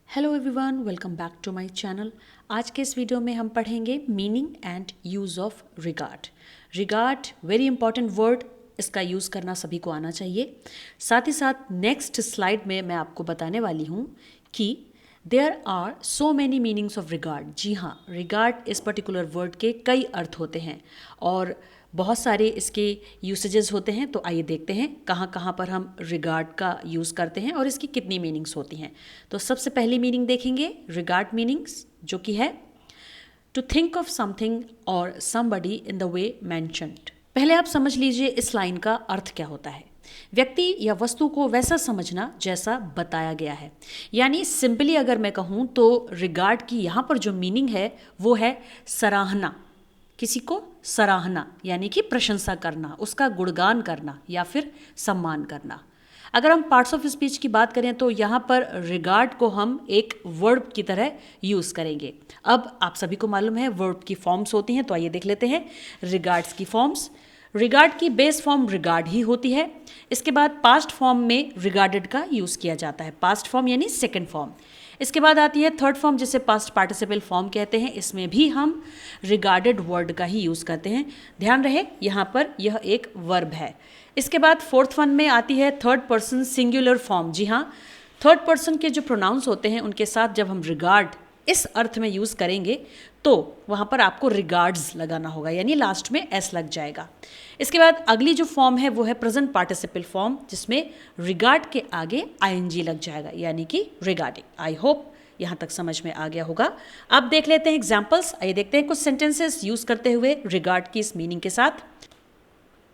Hello everyone, welcome back to my channel. आज के इस वीडियो में हम पढ़ेंगे meaning and use of regard. Regard very important word, इसका यूज़ करना सभी को आना चाहिए। साथ ही साथ नेक्स्ट स्लाइड में मैं आपको बताने वाली हूँ कि there are so many meanings of regard. जी हाँ, रिगार्ड इस पर्टिकुलर वर्ड के कई अर्थ होते हैं और बहुत सारे इसके यूसेजेस होते हैं। तो आइए देखते हैं कहाँ कहाँ पर हम रिगार्ड का यूज़ करते हैं और इसकी कितनी मीनिंग्स होती हैं। तो सबसे पहली मीनिंग देखेंगे रिगार्ड मीनिंग्स, जो कि है टू थिंक ऑफ समथिंग और somebody in the way mentioned. पहले आप समझ लीजिए इस लाइन का अर्थ क्या होता है। व्यक्ति या वस्तु को वैसा समझना जैसा बताया गया है। यानी सिंपली अगर मैं कहूँ तो रिगार्ड की यहाँ पर जो मीनिंग है वो है सराहना, किसी को सराहना यानी कि प्रशंसा करना, उसका गुणगान करना या फिर सम्मान करना। अगर हम पार्ट्स ऑफ स्पीच की बात करें तो यहाँ पर रिगार्ड को हम एक वर्ब की तरह यूज़ करेंगे। अब आप सभी को मालूम है वर्ब की फॉर्म्स होती हैं, तो आइए देख लेते हैं रिगार्ड्स की फॉर्म्स। रिगार्ड की बेस फॉर्म रिगार्ड ही होती है। इसके बाद पास्ट फॉर्म में रिगार्डेड का यूज़ किया जाता है, पास्ट फॉर्म यानी सेकेंड फॉर्म। इसके बाद आती है थर्ड फॉर्म, जिसे पास्ट पार्टिसिपल फॉर्म कहते हैं। इसमें भी हम रिगार्डेड वर्ड का ही यूज़ करते हैं। ध्यान रहे यहाँ पर यह एक वर्ब है। इसके बाद फोर्थ वन में आती है थर्ड पर्सन सिंगुलर फॉर्म। जी हाँ, थर्ड पर्सन के जो प्रोनाउंस होते हैं उनके साथ जब हम रिगार्ड इस अर्थ में यूज़ करेंगे तो वहाँ पर आपको रिगार्ड्स लगाना होगा, यानी लास्ट में एस लग जाएगा। इसके बाद अगली जो फॉर्म है वो है प्रेजेंट पार्टिसिपल फॉर्म, जिसमें रिगार्ड के आगे आईएनजी लग जाएगा, यानी कि रिगार्डिंग। आई होप यहाँ तक समझ में आ गया होगा। अब देख लेते हैं एग्जाम्पल्स। आइए देखते हैं कुछ सेंटेंसेस यूज़ करते हुए रिगार्ड की इस मीनिंग के साथ।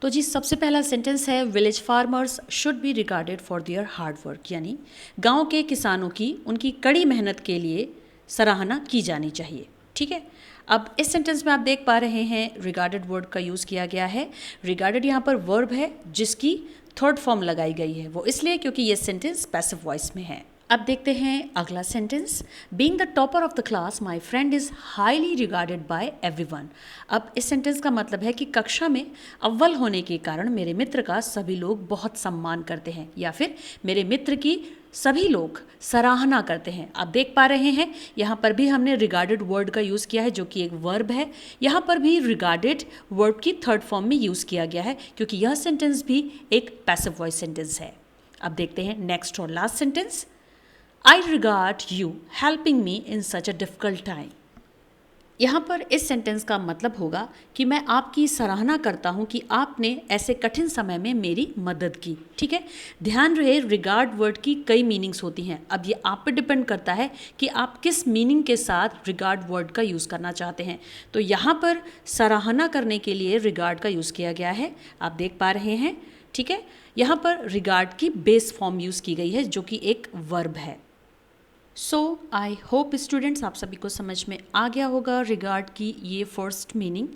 तो जी सबसे पहला सेंटेंस है village farmers should be regarded for their hard work. यानी गांव के किसानों की उनकी कड़ी मेहनत के लिए सराहना की जानी चाहिए। ठीक है, अब इस सेंटेंस में आप देख पा रहे हैं रिगार्डेड वर्ड का यूज़ किया गया है। रिगार्डेड यहाँ पर वर्ब है जिसकी थर्ड फॉर्म लगाई गई है, वो इसलिए क्योंकि ये सेंटेंस पैसिव वॉइस में है। अब देखते हैं अगला sentence. Being the topper of the class my friend is highly regarded by everyone. अब इस सेंटेंस का मतलब है कि कक्षा में अव्वल होने के कारण मेरे मित्र का सभी लोग बहुत सम्मान करते हैं, या फिर मेरे मित्र की सभी लोग सराहना करते हैं। आप देख पा रहे हैं यहाँ पर भी हमने रिगार्डेड वर्ड का यूज़ किया है, जो कि एक वर्ब है। यहाँ पर भी रिगार्डेड वर्ब की थर्ड फॉर्म में यूज़ किया गया है, क्योंकि यह सेंटेंस भी एक पैसिव वॉइस सेंटेंस है। अब देखते हैं नेक्स्ट और last sentence. I regard you helping me in such a difficult time। यहाँ पर इस सेंटेंस का मतलब होगा कि मैं आपकी सराहना करता हूँ कि आपने ऐसे कठिन समय में मेरी मदद की। ठीक है, ध्यान रहे रिगार्ड वर्ड की कई मीनिंग्स होती हैं। अब ये आप पे डिपेंड करता है कि आप किस मीनिंग के साथ रिगार्ड वर्ड का यूज़ करना चाहते हैं। तो यहाँ पर सराहना करने के लिए रिगार्ड का यूज़ किया गया है, आप देख पा रहे हैं। ठीक है, यहाँ पर रिगार्ड की बेस फॉर्म यूज़ की गई है, जो कि एक वर्ब है। सो आई होप स्टूडेंट्स आप सभी को समझ में आ गया होगा रिगार्ड की ये फर्स्ट मीनिंग,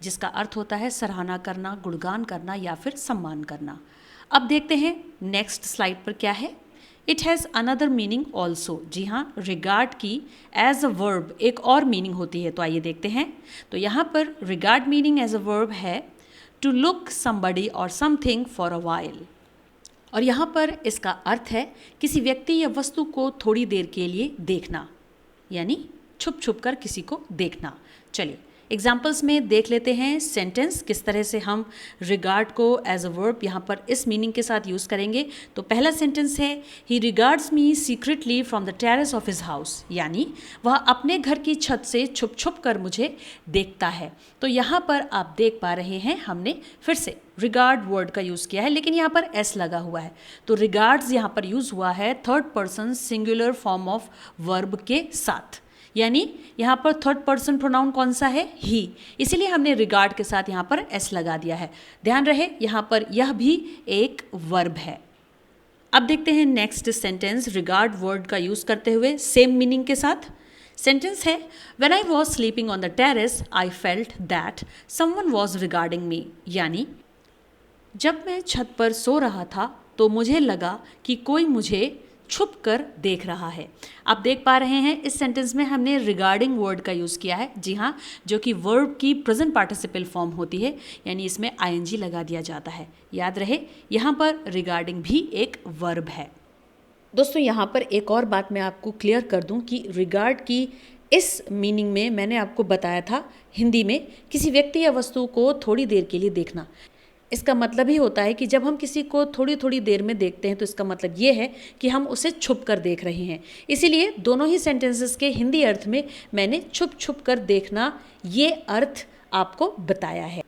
जिसका अर्थ होता है सराहना करना, गुणगान करना या फिर सम्मान करना। अब देखते हैं नेक्स्ट स्लाइड पर क्या है। It has another meaning also. जी हाँ, रिगार्ड की एज अ वर्ब एक और मीनिंग होती है, तो आइए देखते हैं। तो यहाँ पर regard meaning as a verb है टू लुक समबडी और समथिंग फॉर अ वाइल। और यहाँ पर इसका अर्थ है किसी व्यक्ति या वस्तु को थोड़ी देर के लिए देखना, यानी छुप छुप कर किसी को देखना। चलिए एग्जाम्पल्स में देख लेते हैं सेंटेंस किस तरह से हम रिगार्ड को एज अ वर्ब यहाँ पर इस मीनिंग के साथ यूज़ करेंगे। तो पहला सेंटेंस है he regards me secretly from the terrace of his house. यानी वह अपने घर की छत से छुप छुप कर मुझे देखता है। तो यहाँ पर आप देख पा रहे हैं हमने फिर से रिगार्ड वर्ड का यूज़ किया है, लेकिन यहाँ पर एस लगा हुआ है। तो रिगार्ड्स यहाँ पर यूज़ हुआ है third person singular form of verb के साथ, यानी यहाँ पर थर्ड पर्सन प्रोनाउन कौन सा है, ही, इसीलिए हमने रिगार्ड के साथ यहाँ पर एस लगा दिया है। ध्यान रहे यहाँ पर यह भी एक वर्ब है। अब देखते हैं नेक्स्ट सेंटेंस रिगार्ड वर्ड का यूज़ करते हुए सेम मीनिंग के साथ। सेंटेंस है when I was sleeping on the terrace I felt that someone was regarding me. यानी जब मैं छत पर सो रहा था तो मुझे लगा कि कोई मुझे छुप कर देख रहा है। आप देख पा रहे हैं इस सेंटेंस में हमने रिगार्डिंग वर्ड का यूज़ किया है। जी हाँ, जो कि वर्ब की प्रेजेंट पार्टिसिपल फॉर्म होती है, यानी इसमें आईएनजी लगा दिया जाता है। याद रहे यहाँ पर रिगार्डिंग भी एक वर्ब है। दोस्तों यहाँ पर एक और बात मैं आपको क्लियर कर दूँ कि रिगार्ड की इस मीनिंग में मैंने आपको बताया था हिंदी में किसी व्यक्ति या वस्तु को थोड़ी देर के लिए देखना। इसका मतलब ही होता है कि जब हम किसी को थोड़ी थोड़ी देर में देखते हैं तो इसका मतलब ये है कि हम उसे छुप कर देख रहे हैं। इसीलिए दोनों ही सेंटेंसेस के हिंदी अर्थ में मैंने छुप छुप कर देखना ये अर्थ आपको बताया है।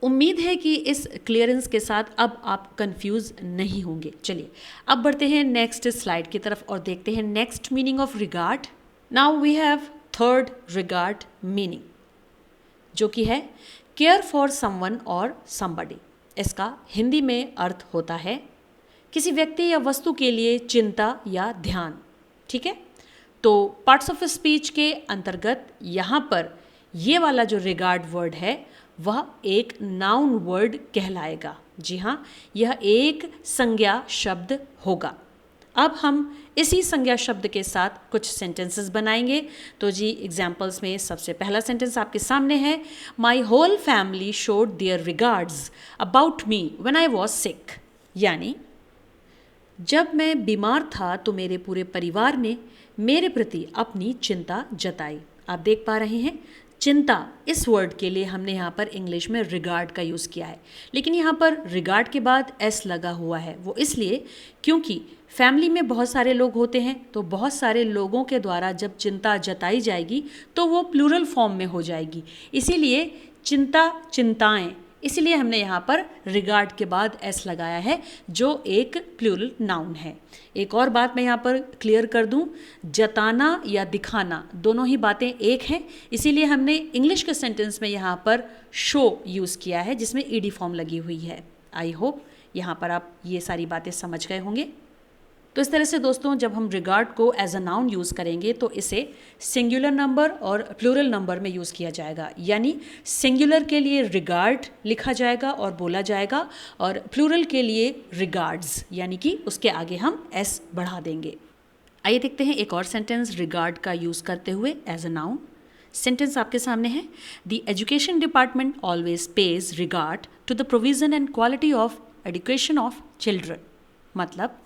उम्मीद है कि इस क्लियरेंस के साथ अब आप कंफ्यूज नहीं होंगे। चलिए अब बढ़ते हैं नेक्स्ट स्लाइड की तरफ और देखते हैं next meaning of regard. Now we have third regard meaning, जो कि है केयर फॉर समवन और समबडी। इसका हिंदी में अर्थ होता है किसी व्यक्ति या वस्तु के लिए चिंता या ध्यान। ठीक है, तो पार्ट्स ऑफ स्पीच के अंतर्गत यहाँ पर ये वाला जो रिगार्ड वर्ड है वह एक नाउन वर्ड कहलाएगा। जी हाँ, यह एक संज्ञा शब्द होगा। अब हम इसी संज्ञा शब्द के साथ कुछ सेंटेंसेस बनाएंगे। तो जी एग्जाम्पल्स में सबसे पहला सेंटेंस आपके सामने है, my whole family showed their regards about me when I was sick. यानी जब मैं बीमार था तो मेरे पूरे परिवार ने मेरे प्रति अपनी चिंता जताई। आप देख पा रहे हैं चिंता इस वर्ड के लिए हमने यहाँ पर इंग्लिश में रिगार्ड का यूज़ किया है, लेकिन यहाँ पर रिगार्ड के बाद एस लगा हुआ है। वो इसलिए क्योंकि फैमिली में बहुत सारे लोग होते हैं, तो बहुत सारे लोगों के द्वारा जब चिंता जताई जाएगी तो वो प्लूरल फॉर्म में हो जाएगी। इसीलिए चिंता, चिंताएं, इसीलिए हमने यहाँ पर रिगार्ड के बाद एस लगाया है जो एक प्लूरल नाउन है। एक और बात मैं यहाँ पर क्लियर कर दूँ, जताना या दिखाना दोनों ही बातें एक हैं, इसीलिए हमने इंग्लिश के सेंटेंस में यहाँ पर शो यूज़ किया है जिसमें ईडी फॉर्म लगी हुई है। आई होप यहाँ पर आप ये सारी बातें समझ गए होंगे। तो इस तरह से दोस्तों जब हम रिगार्ड को एज अ नाउन यूज़ करेंगे तो इसे सिंगुलर नंबर और प्लूरल नंबर में यूज़ किया जाएगा। यानी सिंगुलर के लिए रिगार्ड लिखा जाएगा और बोला जाएगा, और प्लूरल के लिए रिगार्ड्स, यानी कि उसके आगे हम एस बढ़ा देंगे। आइए देखते हैं एक और सेंटेंस रिगार्ड का यूज़ करते हुए एज अ नाउन। सेंटेंस आपके सामने है, the education department always pays regard to the provision and quality of education of children. मतलब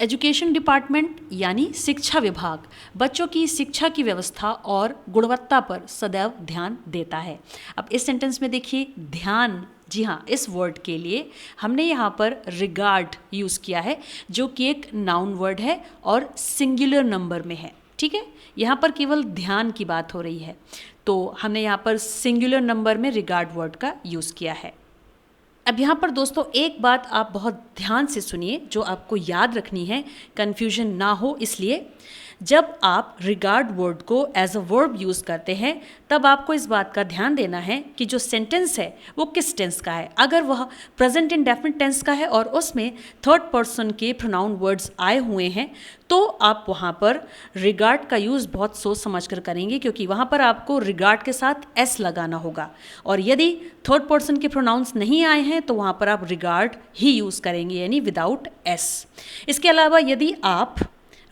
एजुकेशन डिपार्टमेंट यानी शिक्षा विभाग बच्चों की शिक्षा की व्यवस्था और गुणवत्ता पर सदैव ध्यान देता है। अब इस सेंटेंस में देखिए ध्यान, जी हाँ, इस वर्ड के लिए हमने यहाँ पर रिगार्ड यूज़ किया है जो कि एक नाउन वर्ड है और सिंगुलर नंबर में है। ठीक है, यहाँ पर केवल ध्यान की बात हो रही है, तो हमने यहाँ पर सिंगुलर नंबर में रिगार्ड वर्ड का यूज़ किया है। अब यहाँ पर दोस्तों एक बात आप बहुत ध्यान से सुनिए जो आपको याद रखनी है, कन्फ्यूजन ना हो इसलिए। जब आप रिगार्ड वर्ड को एज अ वर्ब यूज़ करते हैं तब आपको इस बात का ध्यान देना है कि जो सेंटेंस है वो किस टेंस का है। अगर वह प्रेजेंट इंडेफिनिट टेंस का है और उसमें थर्ड पर्सन के प्रोनाउन वर्ड्स आए हुए हैं तो आप वहाँ पर रिगार्ड का यूज़ बहुत सोच समझ कर करेंगे, क्योंकि वहाँ पर आपको रिगार्ड के साथ एस लगाना होगा। और यदि थर्ड पर्सन के प्रोनाउंस नहीं आए हैं तो वहाँ पर आप रिगार्ड ही यूज़ करेंगे, यानी विदाउट एस। इसके अलावा यदि आप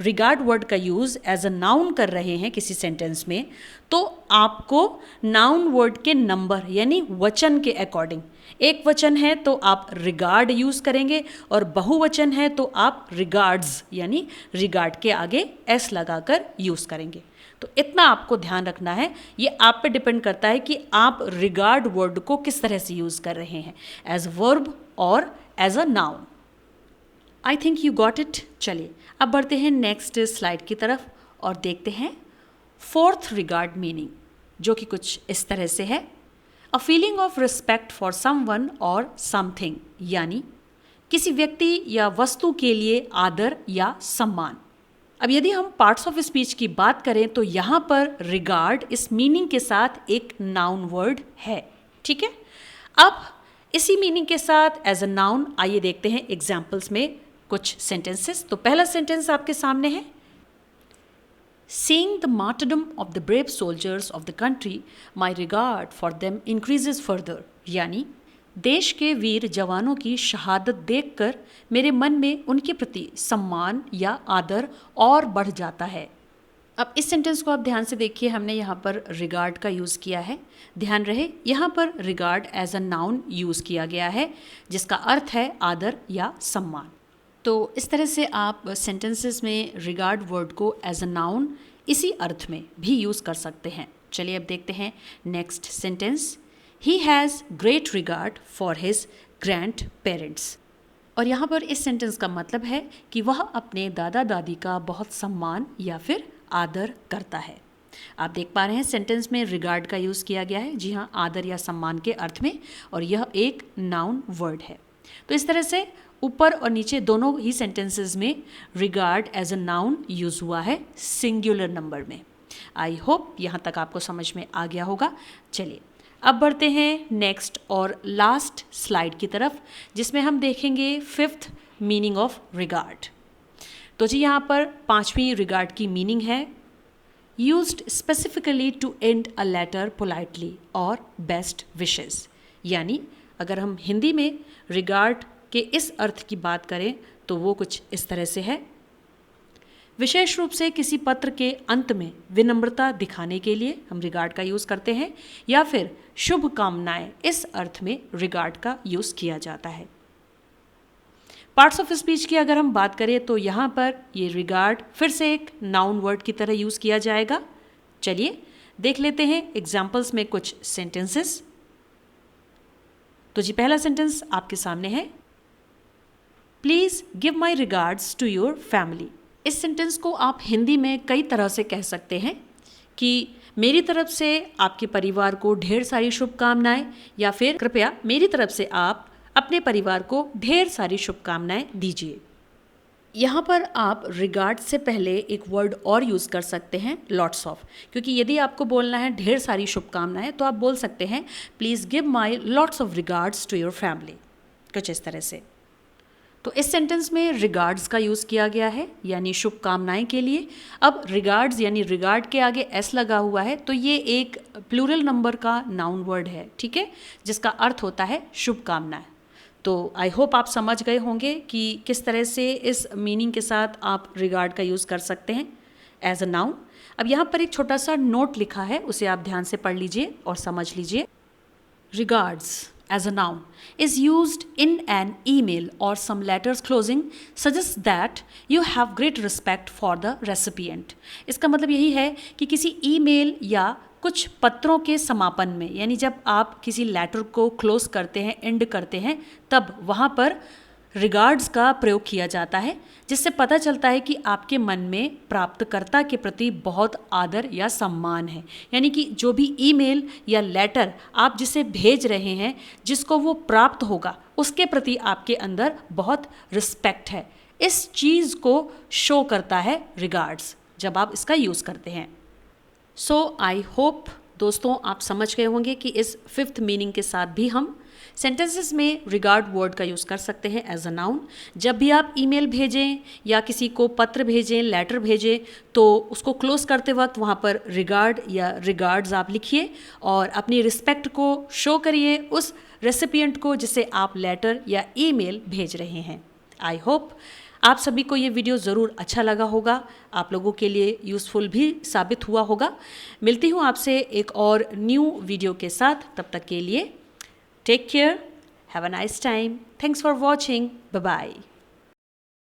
रिगार्ड वर्ड का यूज़ एज अ नाउन कर रहे हैं किसी सेंटेंस में तो आपको नाउन वर्ड के नंबर यानी वचन के अकॉर्डिंग, एक वचन है तो आप रिगार्ड यूज़ करेंगे और बहुवचन है तो आप रिगार्ड्स यानी रिगार्ड के आगे एस लगाकर यूज़ करेंगे। तो इतना आपको ध्यान रखना है, ये आप पे डिपेंड करता है कि आप रिगार्ड वर्ड को किस तरह से यूज़ कर रहे हैं, एज वर्ब और as a noun. I think you got it. चलिए अब बढ़ते हैं नेक्स्ट स्लाइड की तरफ और देखते हैं फोर्थ रिगार्ड मीनिंग, जो कि कुछ इस तरह से है, a feeling of respect for someone और समथिंग, यानी किसी व्यक्ति या वस्तु के लिए आदर या सम्मान। अब यदि हम पार्ट्स ऑफ स्पीच की बात करें तो यहाँ पर रिगार्ड इस मीनिंग के साथ एक नाउन वर्ड है। ठीक है, अब इसी मीनिंग के साथ एज अ नाउन आइए देखते हैं एग्जाम्पल्स में कुछ सेंटेंसेस। तो पहला सेंटेंस आपके सामने है, Seeing the martyrdom of the brave soldiers of the country, my regard for them increases further। यानी देश के वीर जवानों की शहादत देखकर मेरे मन में उनके प्रति सम्मान या आदर और बढ़ जाता है। अब इस सेंटेंस को आप ध्यान से देखिए, हमने यहाँ पर रिगार्ड का यूज़ किया है। ध्यान रहे यहाँ पर regard as a noun use किया गया है जिसका अर्थ है आदर या सम्मान। तो इस तरह से आप सेंटेंसेस में रिगार्ड वर्ड को एज अ नाउन इसी अर्थ में भी यूज़ कर सकते हैं। चलिए अब देखते हैं next sentence. He has great regard for his grand parents. और यहाँ पर इस सेंटेंस का मतलब है कि वह अपने दादा दादी का बहुत सम्मान या फिर आदर करता है। आप देख पा रहे हैं सेंटेंस में रिगार्ड का यूज़ किया गया है, जी हाँ, आदर या सम्मान के अर्थ में, और यह एक नाउन वर्ड है। तो इस तरह से ऊपर और नीचे दोनों ही सेंटेंसेस में regard as a noun use हुआ है सिंगुलर नंबर में। आई होप यहाँ तक आपको समझ में आ गया होगा। चलिए अब बढ़ते हैं नेक्स्ट और लास्ट स्लाइड की तरफ, जिसमें हम देखेंगे फिफ्थ मीनिंग ऑफ रिगार्ड। तो जी यहाँ पर पांचवी रिगार्ड की मीनिंग है used specifically to end a letter politely और बेस्ट विशेस। यानी अगर हम हिंदी में रिगार्ड के इस अर्थ की बात करें तो वो कुछ इस तरह से है, विशेष रूप से किसी पत्र के अंत में विनम्रता दिखाने के लिए हम रिगार्ड का यूज़ करते हैं, या फिर शुभ कामनाएं, इस अर्थ में रिगार्ड का यूज़ किया जाता है। पार्ट्स ऑफ स्पीच की अगर हम बात करें तो यहाँ पर ये रिगार्ड फिर से एक नाउन वर्ड की तरह यूज़ किया जाएगा। चलिए देख लेते हैं एग्जाम्पल्स में कुछ सेंटेंसेस। तो जी पहला सेंटेंस आपके सामने है, please give my regards to your family. इस सेंटेंस को आप हिंदी में कई तरह से कह सकते हैं कि मेरी तरफ से आपके परिवार को ढेर सारी शुभकामनाएं, या फिर कृपया मेरी तरफ से आप अपने परिवार को ढेर सारी शुभकामनाएं दीजिए। यहाँ पर आप रिगार्ड से पहले एक वर्ड और यूज़ कर सकते हैं, लॉट्स ऑफ, क्योंकि यदि आपको बोलना है ढेर सारी शुभकामनाएं तो आप बोल सकते हैं please give my lots of regards to your family, कुछ इस तरह से। तो इस सेंटेंस में रिगार्ड्स का यूज़ किया गया है, यानी शुभकामनाएं के लिए। अब रिगार्ड्स यानी रिगार्ड के आगे एस लगा हुआ है, तो ये एक प्लूरल नंबर का नाउन वर्ड है, ठीक है, जिसका अर्थ होता है शुभकामनाएं। तो आई होप आप समझ गए होंगे कि किस तरह से इस मीनिंग के साथ आप रिगार्ड का यूज़ कर सकते हैं एज अ नाउन। अब यहाँ पर एक छोटा सा नोट लिखा है, उसे आप ध्यान से पढ़ लीजिए और समझ लीजिए। Regards as a noun is used in an email or some letters closing suggests that you have great respect for the recipient। इसका मतलब यही है कि किसी ईमेल या कुछ पत्रों के समापन में, यानी जब आप किसी लेटर को क्लोज करते हैं, एंड करते हैं, तब वहाँ पर रिगार्ड्स का प्रयोग किया जाता है, जिससे पता चलता है कि आपके मन में प्राप्तकर्ता के प्रति बहुत आदर या सम्मान है। यानी कि जो भी ईमेल या लेटर आप जिसे भेज रहे हैं, जिसको वो प्राप्त होगा, उसके प्रति आपके अंदर बहुत रिस्पेक्ट है। इस चीज़ को शो करता है रिगार्ड्स जब आप इसका यूज़ करते हैं। सो आई होप दोस्तों आप समझ गए होंगे कि इस फिफ्थ मीनिंग के साथ भी हम सेंटेंसेस में रिगार्ड वर्ड का यूज़ कर सकते हैं एज अ नाउन। जब भी आप ईमेल भेजें या किसी को पत्र भेजें, लेटर भेजें, तो उसको क्लोज करते वक्त वहाँ पर रिगार्ड या रिगार्ड्स आप लिखिए और अपनी रिस्पेक्ट को शो करिए उस रेसिपिएंट को जिसे आप लेटर या ईमेल भेज रहे हैं। आई होप आप सभी को ये वीडियो ज़रूर अच्छा लगा होगा, आप लोगों के लिए यूज़फुल भी साबित हुआ होगा। मिलती हूँ आपसे एक और न्यू वीडियो के साथ, तब तक के लिए take care, have a nice time, thanks for watching, bye bye.